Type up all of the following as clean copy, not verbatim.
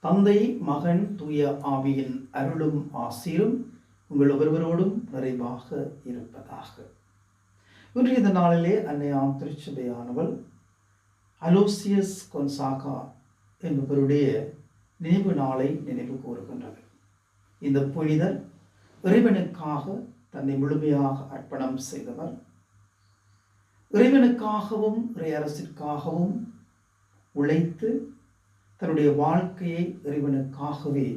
தந்தை, மகன், தூய ஆவியின் அருளும் ஆசீரும் உங்கள் ஒவ்வொருவரோடும் நிறைவாக இருப்பதாக. இன்றைய இந்த நாளிலே அன்னையாம் திருச்சபையானவள் அலோசியஸ் கொன்சாகா என்பவருடைய நினைவு நாளை நினைவு கூறுகின்றது. இந்த புனிதர் இறைவனுக்காக தன்னை முழுமையாக அர்ப்பணம் செய்தவர். இறைவனுக்காகவும் இறையரசிற்காகவும் உழைத்து தன்னுடைய வாழ்க்கையை இறைவனுக்காகவே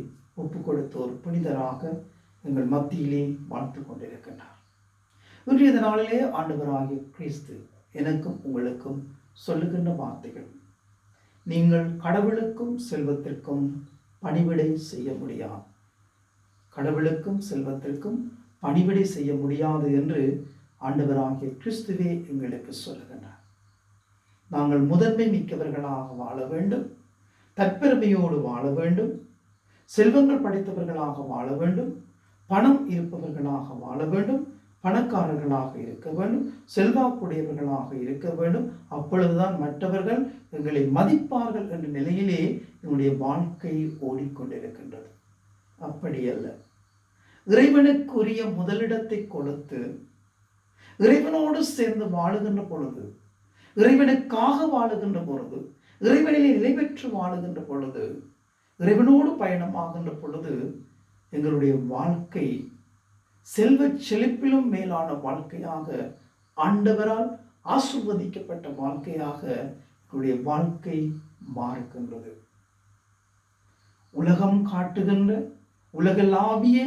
ஒப்புக் கொடுத்த ஒரு புனிதராக எங்கள் மத்தியிலே வாழ்த்து கொண்டிருக்கின்றார். இன்றைய நாளிலே ஆண்டவராகிய கிறிஸ்து எனக்கும் உங்களுக்கும் சொல்லுகின்ற வார்த்தைகள்: நீங்கள் கடவுளுக்கும் செல்வத்திற்கும் பணிவிடை செய்ய முடியாது. கடவுளுக்கும் செல்வத்திற்கும் பணிவிடை செய்ய முடியாது என்று ஆண்டவராகிய கிறிஸ்துவே எங்களுக்கு சொல்லுகின்றார். நாங்கள் முதன்மை மிக்கவர்களாக வாழ வேண்டும், தற்பெருமையோடு வாழ வேண்டும், செல்வங்கள் படைத்தவர்களாக வாழ வேண்டும், பணம் இருப்பவர்களாக வாழ வேண்டும், பணக்காரர்களாக இருக்க வேண்டும், செல்வாக்குடையவர்களாக இருக்க வேண்டும். அப்பொழுதுதான் மற்றவர்கள் எங்களை மதிப்பார்கள் என்ற நிலையிலே என்னுடைய வாழ்க்கை ஓடிக்கொண்டிருக்கின்றது. அப்படி அல்ல. இறைவனுக்குரிய முதலிடத்தை கொடுத்து இறைவனோடு சேர்ந்து வாழுகின்ற பொழுது, இறைவனுக்காக வாழுகின்ற பொழுது, இறைவனிலே நிலை பெற்று வாழுகின்ற பொழுது, இறைவனோடு பயணமாகின்ற பொழுது எங்களுடைய வாழ்க்கை செல்வ செழிப்பிலும் மேலான வாழ்க்கையாக, ஆண்டவரால் ஆசீர்வதிக்கப்பட்ட வாழ்க்கையாக எங்களுடைய வாழ்க்கை மாறுகின்றது. உலகம் காட்டுகின்ற உலகளாவிய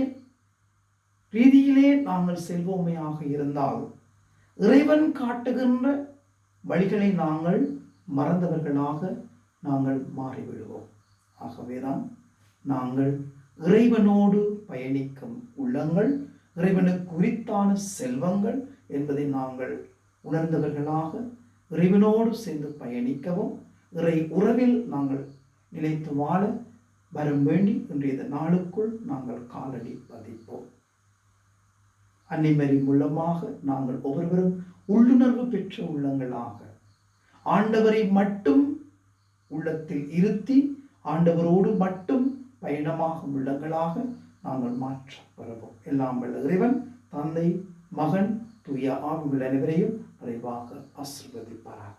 ரீதியிலே நாங்கள் செல்வோமையாக இருந்தால், இறைவன் காட்டுகின்ற வழிகளை நாங்கள் மறந்தவர்களாக நாங்கள் மாறிவிடுவோம். ஆகவேதான் நாங்கள் இறைவனோடு பயணிக்கும் உள்ளங்கள், இறைவனுக்கு குறித்தான செல்வங்கள் என்பதை நாங்கள் உணர்ந்தவர்களாக இறைவனோடு சேர்ந்து பயணிக்கவும், இறை உறவில் நாங்கள் நிலைத்து வாழ வரம் வேண்டி இன்றைய நாளுக்குள் நாங்கள் காலடி பதிப்போம். அன்னைமரி மூலமாக நாங்கள் ஒவ்வொருவரும் உள்ளுணர்வு பெற்ற உள்ளங்களாக ஆண்டவரை மட்டும் உள்ளத்தில் இருத்தி ஆண்டவரோடு மட்டும் பயணமாகும் உள்ளங்களாக நாங்கள் மாற்றப்பெறுவோம். எல்லாம் வல்ல இறைவன் தந்தை, மகன், தூய ஆவி அனைவரையும் நிறைவாக ஆசீர்வதிப்பாராக.